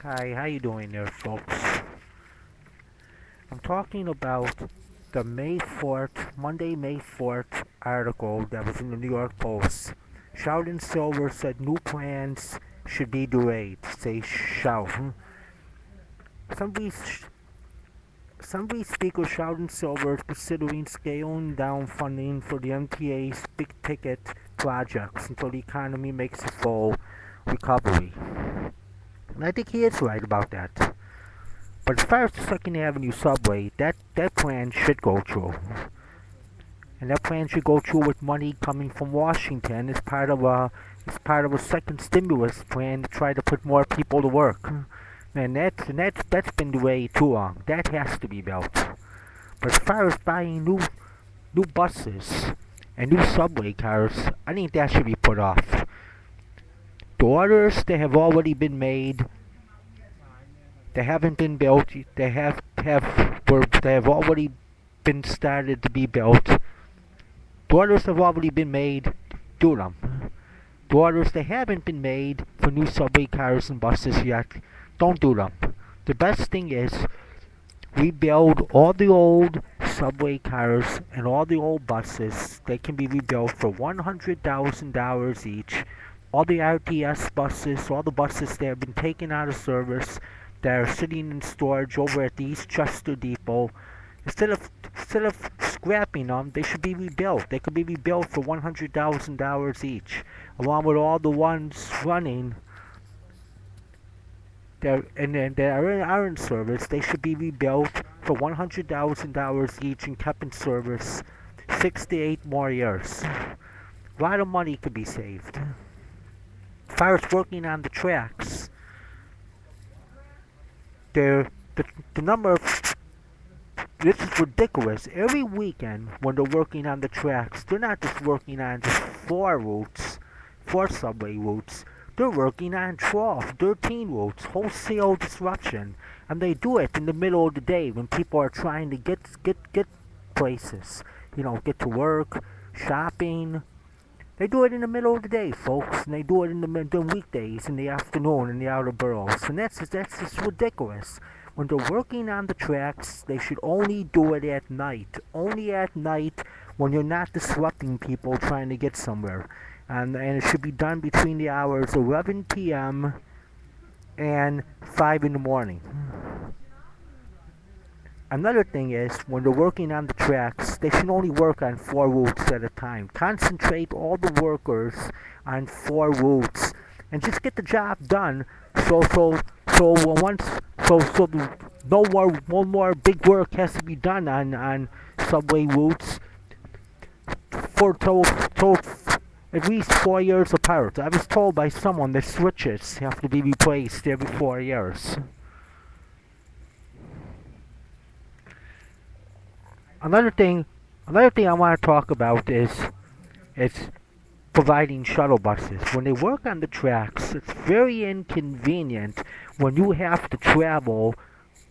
Hi, how you doing there, folks? I'm talking about the May 4th, Monday, May 4th article that was in the New York Post. Sheldon Silver said new plans should be delayed. Say Sheldon. Somebody, somebody Speaker Sheldon Silver is considering scaling down funding for the MTA's big-ticket projects until the economy makes a full recovery. And I think he is right about that. But as far as the Second Avenue subway, that plan should go through. And that plan should go through with money coming from Washington as part of a second stimulus plan to try to put more people to work. And that's been delayed too long. That has to be built. But as far as buying new buses and new subway cars, I think that should be put off. The orders that have already been made, they haven't been built. They have already been started to be built. The orders have already been made. Do them. The orders that haven't been made for new subway cars and buses yet, don't do them. The best thing is rebuild all the old subway cars and all the old buses. They can be rebuilt for $100,000 each. All the RTS buses, all the buses that have been taken out of service, that are sitting in storage over at the East Chester Depot. Instead of scrapping them, they should be rebuilt. They could be rebuilt for $100,000 each, along with all the ones running that are in service. They should be rebuilt for $100,000 each and kept in service 6 to 8 more years. A lot of money could be saved. As far as working on the tracks, the the number of this is ridiculous. Every weekend when they're working on the tracks, they're not just working on just four subway routes. They're working on 12, 13 routes, wholesale disruption, and they do it in the middle of the day when people are trying to get places. Get to work, shopping. They do it in the middle of the day, folks, and they do it during weekdays in the afternoon in the outer boroughs, and that's just ridiculous. When they're working on the tracks, they should only do it at night. Only at night when you're not disrupting people trying to get somewhere. And it should be done between the hours 11 p.m. and 5 in the morning. Another thing is, when they're working on the tracks, they should only work on 4 routes at a time. Concentrate all the workers on 4 routes and just get the job done. So no more big work has to be done on subway routes for at least 4 years apart. I was told by someone that switches have to be replaced every 4 years. Another thing, another thing I want to talk about is providing shuttle buses. When they work on the tracks, it's very inconvenient when you have to travel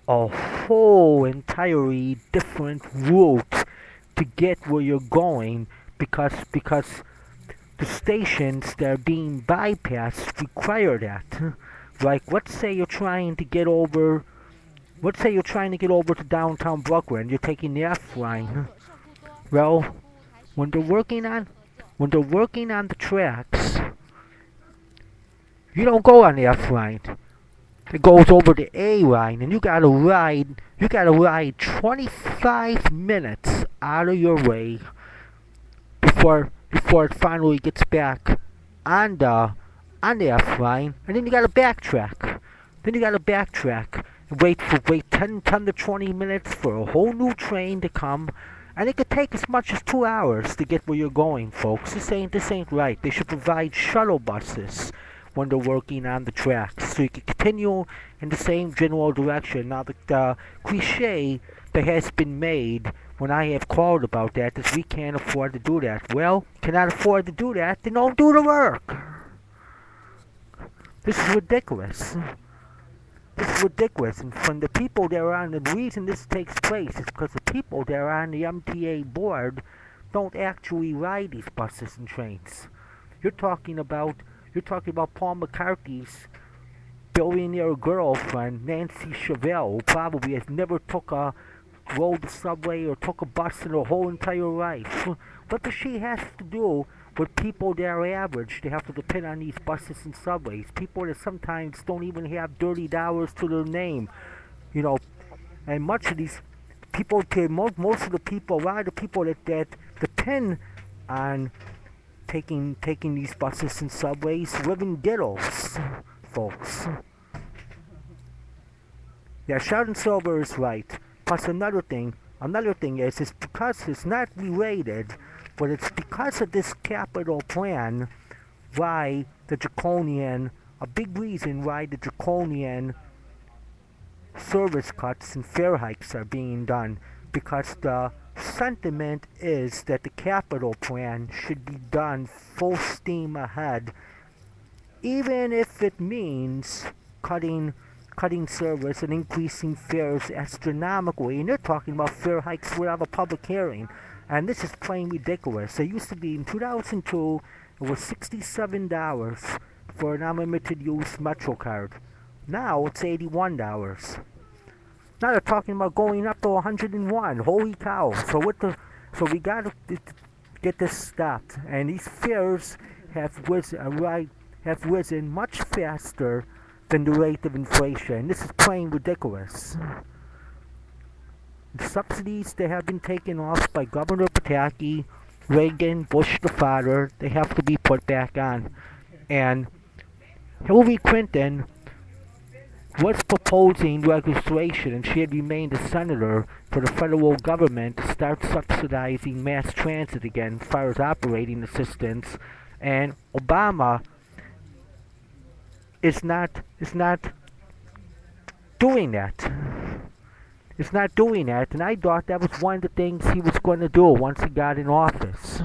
a whole entirely different route to get where you're going because the stations that are being bypassed require that. Like, let's say you're trying to get over to downtown Brooklyn, you're taking the F line. Well, when they're working on when they're working on the tracks, you don't go on the F line. It goes over the A line, and you gotta ride 25 minutes out of your way before it finally gets back on the F line, and then you gotta backtrack. And wait 10 to 20 minutes for a whole new train to come, and it could take as much as 2 hours to get where you're going, folks. This ain't right. They should provide shuttle buses when they're working on the tracks, so you can continue in the same general direction. Now, the cliche that has been made when I have called about that is we can't afford to do that. Well, cannot afford to do that, then don't do the work. This is ridiculous. And from the people that are on the reason this takes place is because the people that are on the MTA board don't actually ride these buses and trains. You're talking about Paul McCarthy's billionaire girlfriend, Nancy Chevelle, who probably has never rode the subway or took a bus in her whole entire life. What does she have to do with people that are average? They have to depend on these buses and subways. People that sometimes don't even have dirty dollars to their name. You know, and much of these people, most of the people, a lot of the people that depend on taking these buses and subways live in ghettos, folks. Yeah, Sheldon Silver is right. Plus another thing is because it's not related, but it's because of this capital plan why a big reason why the draconian service cuts and fare hikes are being done, because the sentiment is that the capital plan should be done full steam ahead, even if it means cutting service and increasing fares astronomically. And they're talking about fare hikes without a public hearing, and this is plain ridiculous. It used to be in 2002, it was $67 for an unlimited use Metro card. Now it's $81. Now they're talking about going up to 101. Holy cow! So we gotta get this stopped. And these fares have risen much faster than the rate of inflation. This is plain ridiculous. The subsidies that have been taken off by Governor Pataki, Reagan, Bush the father, they have to be put back on. And Hillary Clinton was proposing legislation, and she had remained a senator, for the federal government to start subsidizing mass transit again as far as operating assistance. And Obama is not doing that. It's not doing that, and I thought that was one of the things he was going to do once he got in office.